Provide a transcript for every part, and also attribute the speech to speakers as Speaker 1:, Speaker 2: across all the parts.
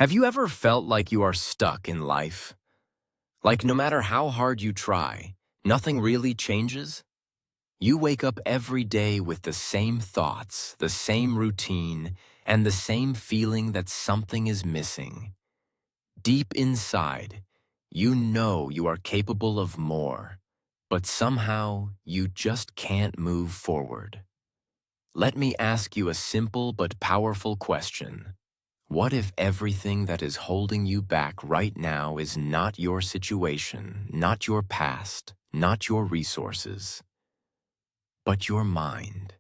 Speaker 1: Have you ever felt like you are stuck in life? Like no matter how hard you try, nothing really changes? You wake up every day with the same thoughts, the same routine, and the same feeling that something is missing. Deep inside, you know you are capable of more, but somehow you just can't move forward. Let me ask you a simple but powerful question. What if everything that is holding you back right now is not your situation, not your past, not your resources, but your mind?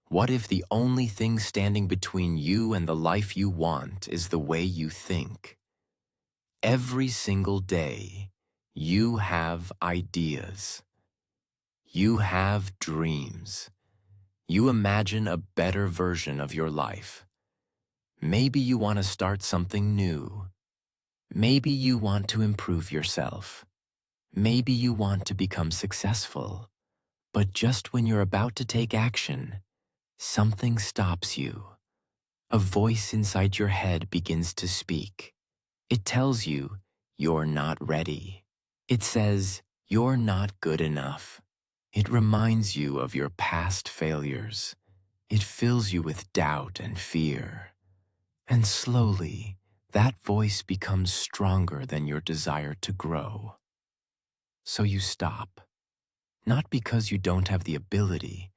Speaker 1: What if the only thing standing between you and the life you want is the way you think? Every single day, you have ideas. You have dreams. You imagine a better version of your life. Maybe you want to start something new. Maybe you want to improve yourself. Maybe you want to become successful. But just when you're about to take action, something stops you. A voice inside your head begins to speak. It tells you you're not ready. It says you're not good enough. It reminds you of your past failures. It fills you with doubt and fear. And slowly, that voice becomes stronger than your desire to grow. So you stop, not because you don't have the ability,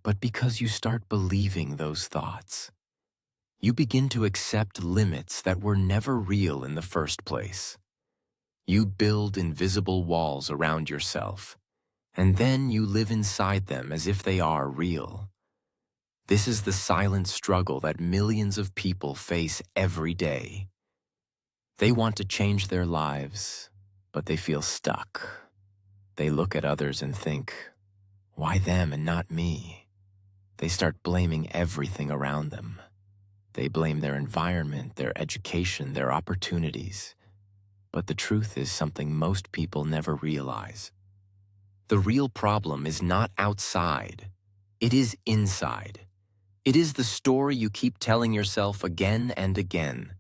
Speaker 1: but because you start believing those thoughts. You begin to accept limits that were never real in the first place. You build invisible walls around yourself, and then you live inside them as if they are real. This is the silent struggle that millions of people face every day. They want to change their lives, but they feel stuck. They look at others and think, why them and not me? They start blaming everything around them. They blame their environment, their education, their opportunities. But the truth is something most people never realize. The real problem is not outside. It is inside. It is the story you keep telling yourself again and again.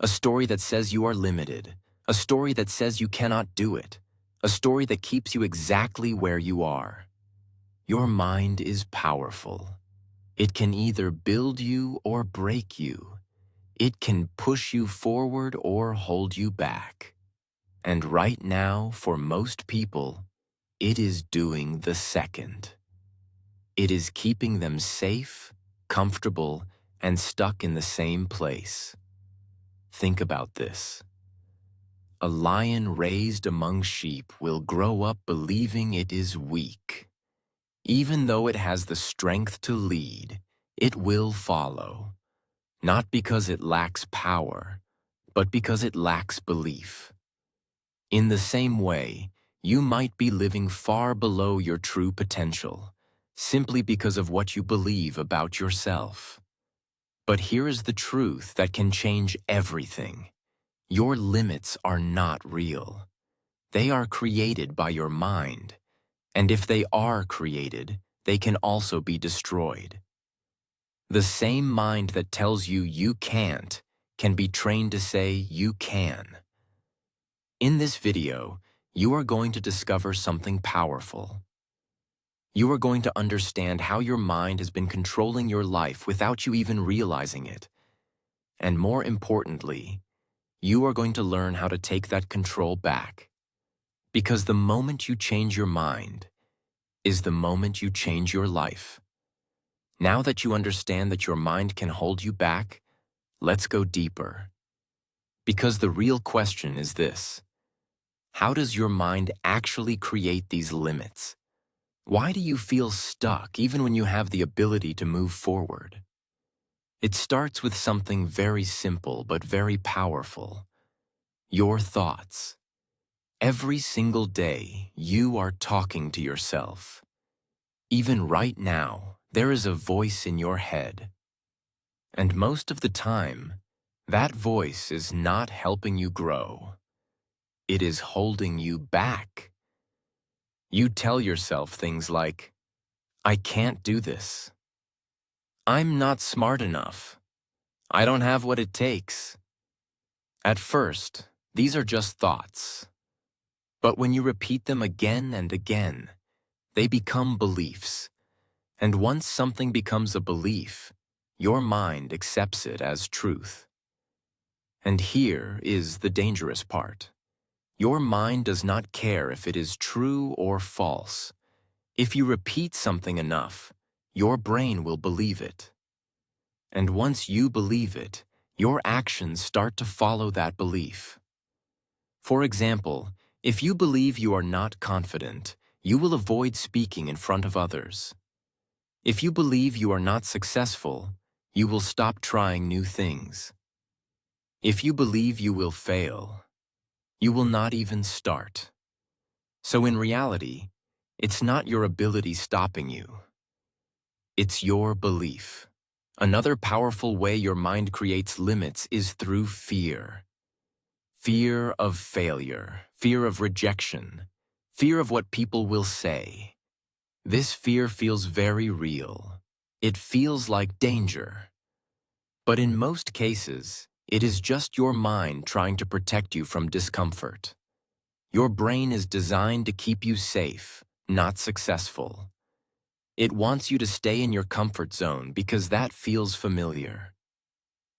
Speaker 1: A story that says you are limited. A story that says you cannot do it. A story that keeps you exactly where you are. Your mind is powerful. It can either build you or break you. It can push you forward or hold you back. And right now, for most people, it is doing the second. It is keeping them safe, comfortable, and stuck in the same place. Think about this. A lion raised among sheep will grow up believing it is weak. Even though it has the strength to lead, it will follow. Not because it lacks power, but because it lacks belief. In the same way, you might be living far below your true potential, simply because of what you believe about yourself. But here is the truth that can change everything. Your limits are not real. They are created by your mind. And if they are created, they can also be destroyed. The same mind that tells you you can't can be trained to say you can. In this video, you are going to discover something powerful. You are going to understand how your mind has been controlling your life without you even realizing it. And more importantly, you are going to learn how to take that control back. Because the moment you change your mind is the moment you change your life. Now that you understand that your mind can hold you back, let's go deeper. Because the real question is this: how does your mind actually create these limits? Why do you feel stuck even when you have the ability to move forward? It starts with something very simple but very powerful: your thoughts. Every single day, you are talking to yourself. Even right now, there is a voice in your head. And most of the time, that voice is not helping you grow. It is holding you back. You tell yourself things like, I can't do this. I'm not smart enough. I don't have what it takes. At first, these are just thoughts. But when you repeat them again and again, they become beliefs. And once something becomes a belief, your mind accepts it as truth. And here is the dangerous part. Your mind does not care if it is true or false. If you repeat something enough, your brain will believe it. And once you believe it, your actions start to follow that belief. For example, if you believe you are not confident, you will avoid speaking in front of others. If you believe you are not successful, you will stop trying new things. If you believe you will fail, you will not even start. So in reality, it's not your ability stopping you. It's your belief. Another powerful way your mind creates limits is through fear. Fear of failure, fear of rejection, fear of what people will say. This fear feels very real. It feels like danger. But in most cases, it is just your mind trying to protect you from discomfort. Your brain is designed to keep you safe, not successful. It wants you to stay in your comfort zone because that feels familiar.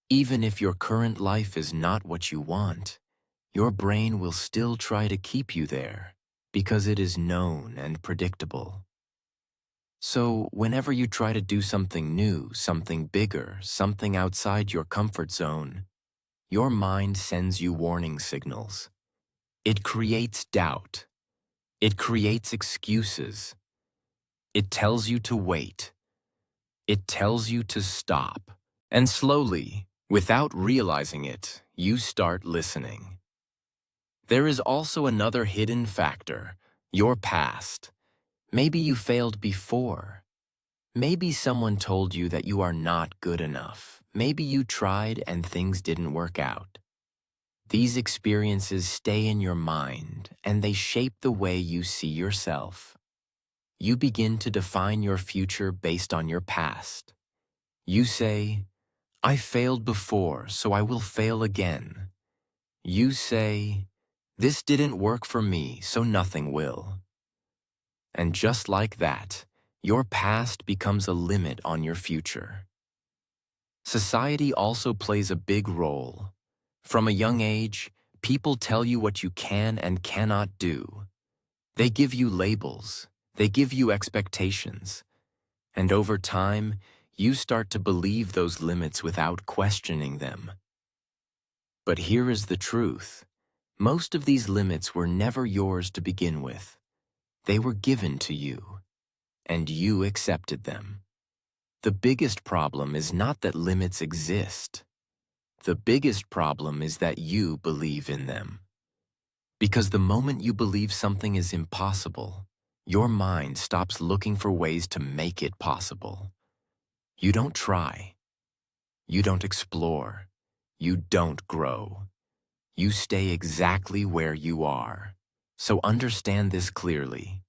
Speaker 1: Even if your current life is not what you want, your brain will still try to keep you there because it is known and predictable. So whenever you try to do something new, something bigger, something outside your comfort zone, your mind sends you warning signals. It creates doubt. It creates excuses. It tells you to wait. It tells you to stop. And slowly, without realizing it, you start listening. There is also another hidden factor, your past. Maybe you failed before. Maybe someone told you that you are not good enough. Maybe you tried and things didn't work out. These experiences stay in your mind and they shape the way you see yourself. You begin to define your future based on your past. You say, I failed before, so I will fail again. You say, this didn't work for me, so nothing will. And just like that, your past becomes a limit on your future. Society also plays a big role. From a young age, people tell you what you can and cannot do. They give you labels. They give you expectations. And over time, you start to believe those limits without questioning them. But here is the truth. Most of these limits were never yours to begin with. They were given to you, and you accepted them. The biggest problem is not that limits exist. The biggest problem is that you believe in them. Because the moment you believe something is impossible, your mind stops looking for ways to make it possible. You don't try. You don't explore. You don't grow. You stay exactly where you are. So understand this clearly.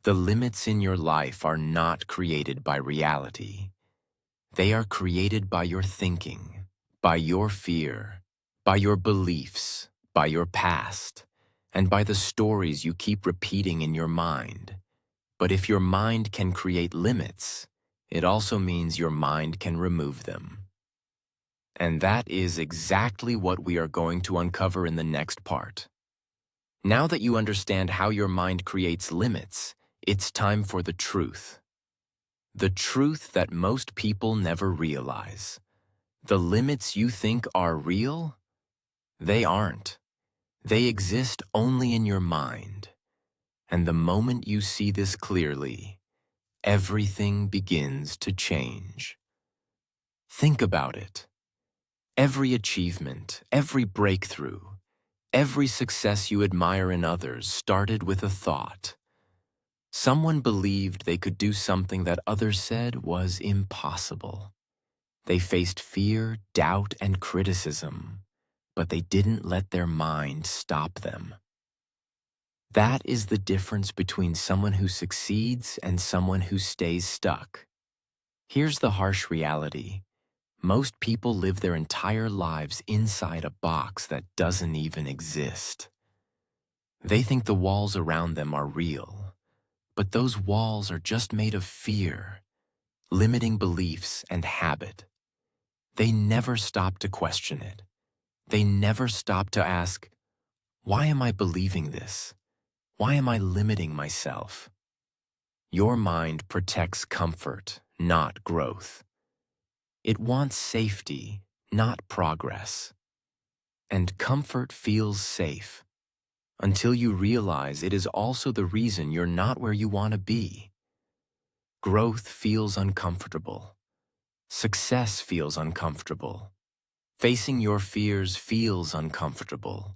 Speaker 1: The limits in your life are not created by reality. They are created by your thinking, by your fear, by your beliefs, by your past, and by the stories you keep repeating in your mind. But if your mind can create limits, it also means your mind can remove them. And that is exactly what we are going to uncover in the next part. Now that you understand how your mind creates limits, it's time for the truth. The truth that most people never realize. The limits you think are real, they aren't. They exist only in your mind. And the moment you see this clearly, everything begins to change. Think about it. Every achievement, every breakthrough, every success you admire in others started with a thought. Someone believed they could do something that others said was impossible. They faced fear, doubt, and criticism, but they didn't let their mind stop them. That is the difference between someone who succeeds and someone who stays stuck. Here's the harsh reality. Most people live their entire lives inside a box that doesn't even exist. They think the walls around them are real, but those walls are just made of fear, limiting beliefs, and habit. They never stop to question it. They never stop to ask, why am I believing this? Why am I limiting myself? Your mind protects comfort, not growth. It wants safety, not progress. And comfort feels safe until you realize it is also the reason you're not where you want to be. Growth feels uncomfortable. Success feels uncomfortable. Facing your fears feels uncomfortable.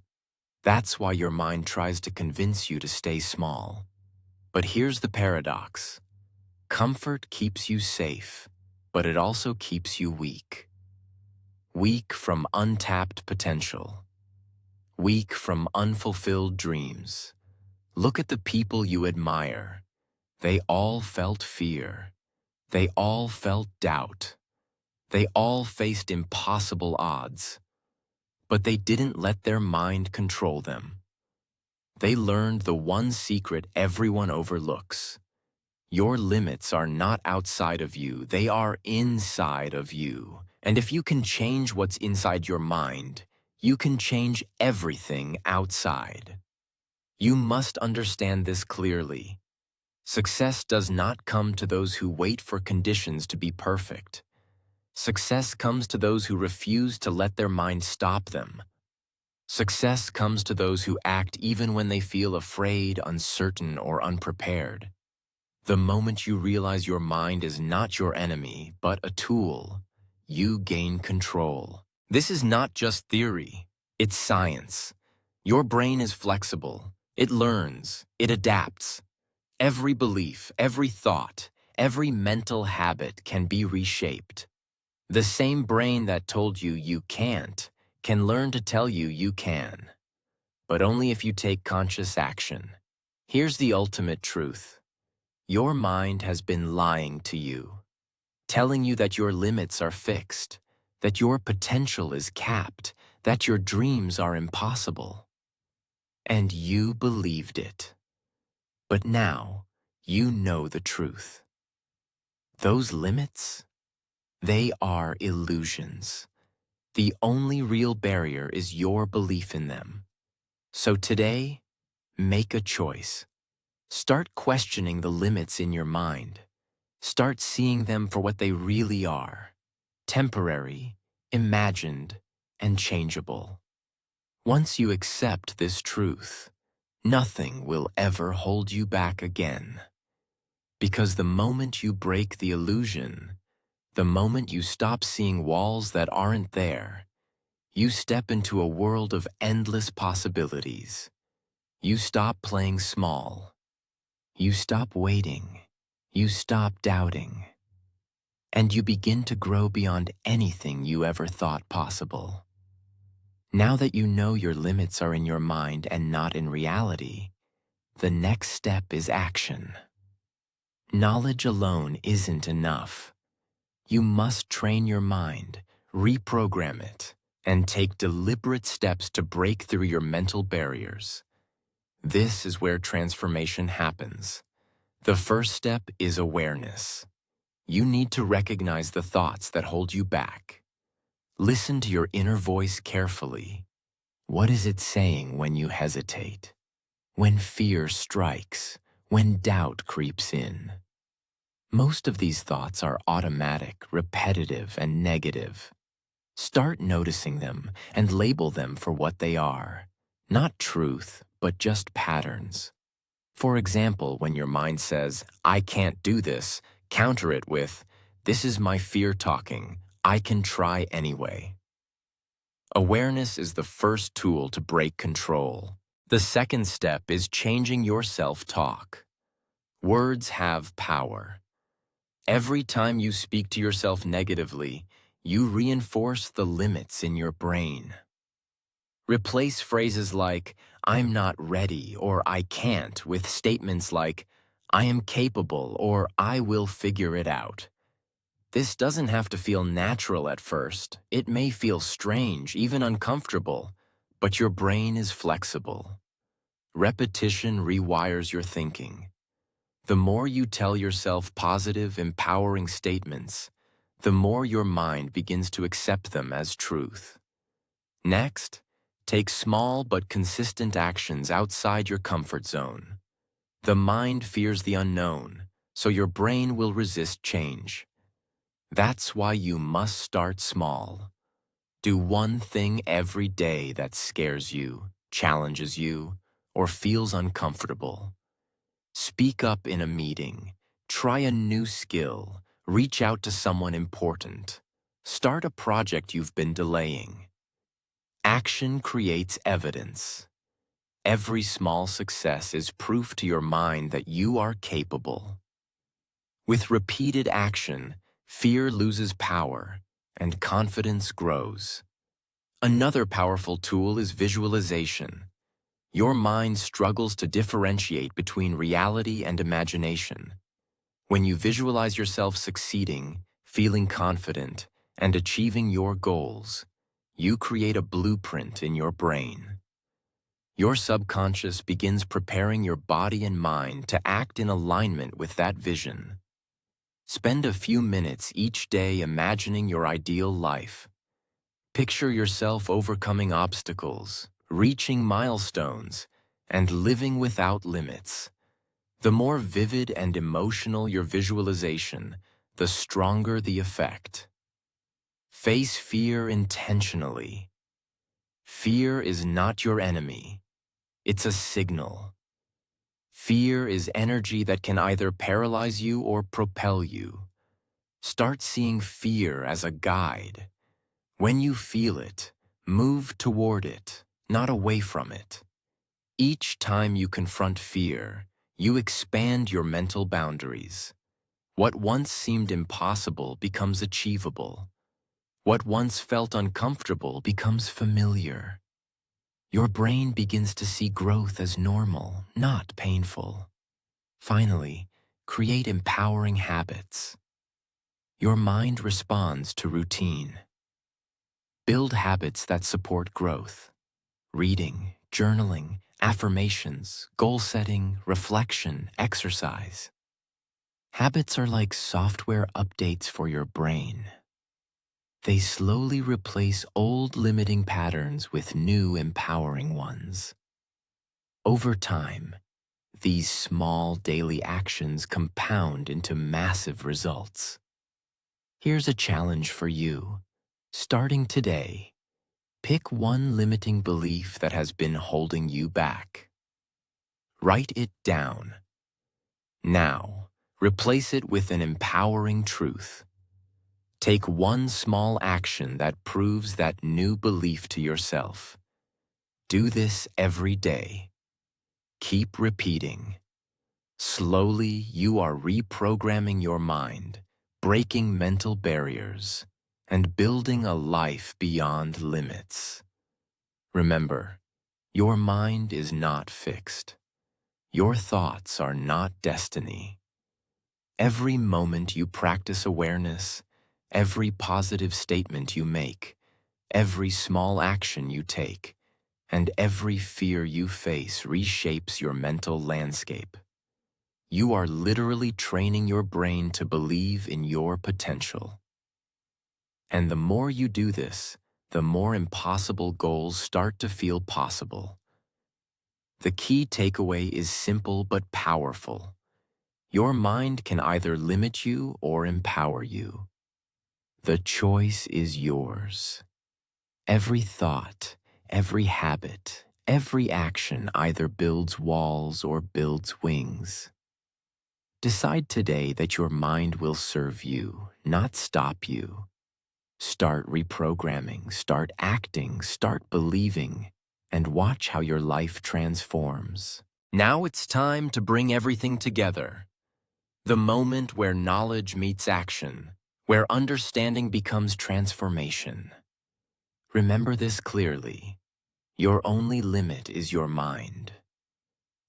Speaker 1: That's why your mind tries to convince you to stay small. But here's the paradox. Comfort keeps you safe, but it also keeps you weak. Weak from untapped potential. Weak from unfulfilled dreams. Look at the people you admire. They all felt fear. They all felt doubt. They all faced impossible odds. But they didn't let their mind control them. They learned the one secret everyone overlooks. Your limits are not outside of you, they are inside of you. And if you can change what's inside your mind, you can change everything outside. You must understand this clearly. Success does not come to those who wait for conditions to be perfect. Success comes to those who refuse to let their mind stop them. Success comes to those who act even when they feel afraid, uncertain, or unprepared. The moment you realize your mind is not your enemy, but a tool, you gain control. This is not just theory, it's science. Your brain is flexible. It learns. It adapts. Every belief, every thought, every mental habit can be reshaped. The same brain that told you you can't can learn to tell you you can, but only if you take conscious action. Here's the ultimate truth. Your mind has been lying to you, telling you that your limits are fixed, that your potential is capped, that your dreams are impossible. And you believed it. But now, you know the truth. Those limits, they are illusions. The only real barrier is your belief in them. So today, make a choice. Start questioning the limits in your mind. Start seeing them for what they really are: temporary, imagined, and changeable. Once you accept this truth, nothing will ever hold you back again. Because the moment you break the illusion, the moment you stop seeing walls that aren't there, you step into a world of endless possibilities. You stop playing small. You stop waiting. You stop doubting. And you begin to grow beyond anything you ever thought possible. Now that you know your limits are in your mind and not in reality, the next step is action. Knowledge alone isn't enough. You must train your mind, reprogram it, and take deliberate steps to break through your mental barriers. This is where transformation happens. The first step is awareness. You need to recognize the thoughts that hold you back. Listen to your inner voice carefully. What is it saying when you hesitate? When fear strikes? When doubt creeps in? Most of these thoughts are automatic, repetitive, and negative. Start noticing them and label them for what they are. Not truth, but just patterns. For example, when your mind says, "I can't do this," counter it with, "This is my fear talking. I can try anyway." Awareness is the first tool to break control. The second step is changing your self-talk. Words have power. Every time you speak to yourself negatively, you reinforce the limits in your brain. Replace phrases like, "I'm not ready" or "I can't" with statements like, "I am capable" or "I will figure it out." This doesn't have to feel natural at first. It may feel strange, even uncomfortable, but your brain is flexible. Repetition rewires your thinking. The more you tell yourself positive, empowering statements, the more your mind begins to accept them as truth. Next, take small but consistent actions outside your comfort zone. The mind fears the unknown, so your brain will resist change. That's why you must start small. Do one thing every day that scares you, challenges you, or feels uncomfortable. Speak up in a meeting. Try a new skill. Reach out to someone important. Start a project you've been delaying. Action creates evidence. Every small success is proof to your mind that you are capable. With repeated action, fear loses power and confidence grows. Another powerful tool is visualization. Your mind struggles to differentiate between reality and imagination. When you visualize yourself succeeding, feeling confident, and achieving your goals, you create a blueprint in your brain. Your subconscious begins preparing your body and mind to act in alignment with that vision. Spend a few minutes each day imagining your ideal life. Picture yourself overcoming obstacles, reaching milestones, and living without limits. The more vivid and emotional your visualization, the stronger the effect. Face fear intentionally. Fear is not your enemy. It's a signal. Fear is energy that can either paralyze you or propel you. Start seeing fear as a guide. When you feel it, move toward it, not away from it. Each time you confront fear, you expand your mental boundaries. What once seemed impossible becomes achievable. What once felt uncomfortable becomes familiar. Your brain begins to see growth as normal, not painful. Finally, create empowering habits. Your mind responds to routine. Build habits that support growth. Reading, journaling, affirmations, goal setting, reflection, exercise. Habits are like software updates for your brain. They slowly replace old limiting patterns with new empowering ones. Over time, these small daily actions compound into massive results. Here's a challenge for you. Starting today, pick one limiting belief that has been holding you back. Write it down. Now, replace it with an empowering truth. Take one small action that proves that new belief to yourself. Do this every day. Keep repeating. Slowly, you are reprogramming your mind, breaking mental barriers, and building a life beyond limits. Remember, your mind is not fixed. Your thoughts are not destiny. Every moment you practice awareness, every positive statement you make, every small action you take, and every fear you face reshapes your mental landscape. You are literally training your brain to believe in your potential. And the more you do this, the more impossible goals start to feel possible. The key takeaway is simple but powerful. Your mind can either limit you or empower you. The choice is yours. Every thought, every habit, every action either builds walls or builds wings. Decide today that your mind will serve you, not stop you. Start reprogramming, start acting, start believing, and watch how your life transforms. Now it's time to bring everything together. The moment where knowledge meets action, where understanding becomes transformation. Remember this clearly. Your only limit is your mind.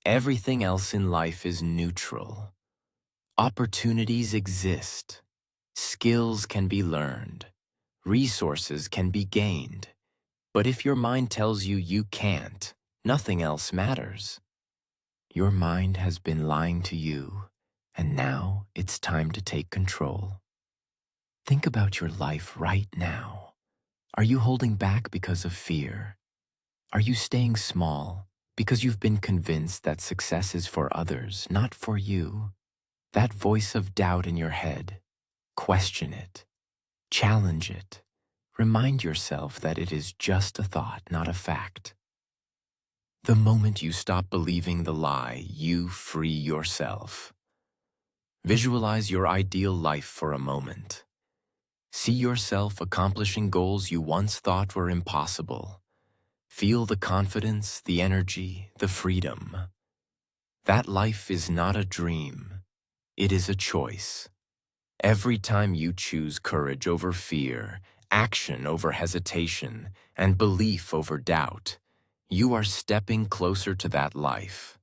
Speaker 1: Everything else in life is neutral. Opportunities exist. Skills can be learned. Resources can be gained. But if your mind tells you you can't, nothing else matters. Your mind has been lying to you, and now it's time to take control. Think about your life right now. Are you holding back because of fear? Are you staying small because you've been convinced that success is for others, not for you? That voice of doubt in your head, question it, challenge it. Remind yourself that it is just a thought, not a fact. The moment you stop believing the lie, you free yourself. Visualize your ideal life for a moment. See yourself accomplishing goals you once thought were impossible. Feel the confidence, the energy, the freedom. That life is not a dream. It is a choice. Every time you choose courage over fear, action over hesitation, and belief over doubt, you are stepping closer to that life.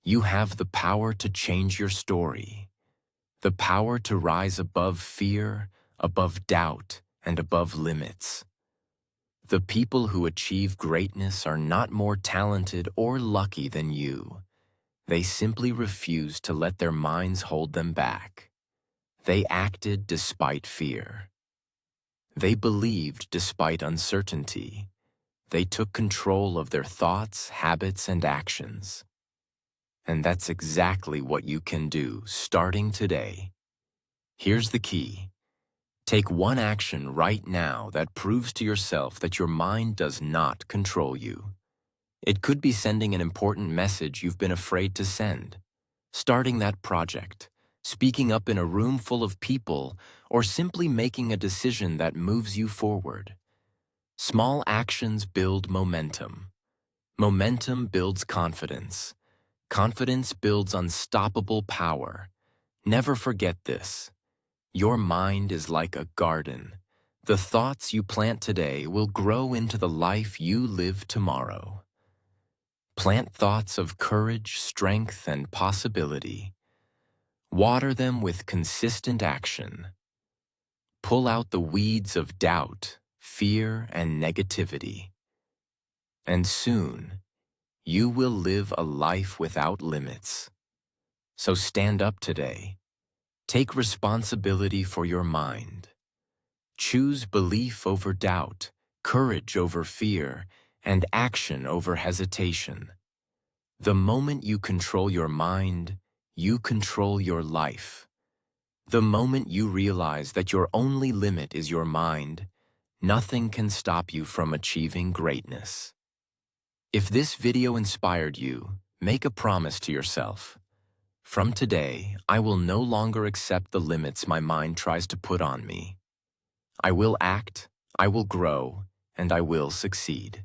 Speaker 1: You have the power to change your story, the power to rise above fear, above doubt, and above limits. The people who achieve greatness are not more talented or lucky than you. They simply refuse to let their minds hold them back. They acted despite fear. They believed despite uncertainty. They took control of their thoughts, habits, and actions. And that's exactly what you can do, starting today. Here's the key. Take one action right now that proves to yourself that your mind does not control you. It could be sending an important message you've been afraid to send, starting that project, speaking up in a room full of people, or simply making a decision that moves you forward. Small actions build momentum. Momentum builds confidence. Confidence builds unstoppable power. Never forget this. Your mind is like a garden. The thoughts you plant today will grow into the life you live tomorrow. Plant thoughts of courage, strength, and possibility. Water them with consistent action. Pull out the weeds of doubt, fear, and negativity. And soon, you will live a life without limits. So stand up today. Take responsibility for your mind. Choose belief over doubt, courage over fear, and action over hesitation. The moment you control your mind, you control your life. The moment you realize that your only limit is your mind, nothing can stop you from achieving greatness. If this video inspired you, make a promise to yourself. From today, I will no longer accept the limits my mind tries to put on me. I will act, I will grow, and I will succeed.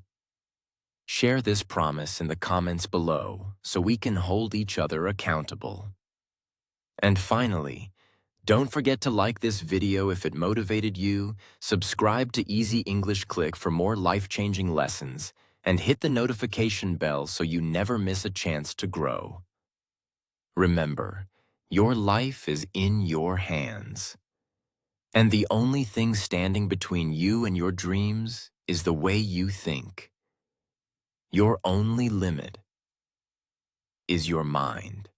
Speaker 1: Share this promise in the comments below so we can hold each other accountable. And finally, don't forget to like this video if it motivated you, subscribe to Easy English Click for more life-changing lessons, and hit the notification bell so you never miss a chance to grow. Remember, your life is in your hands. And the only thing standing between you and your dreams is the way you think. Your only limit is your mind.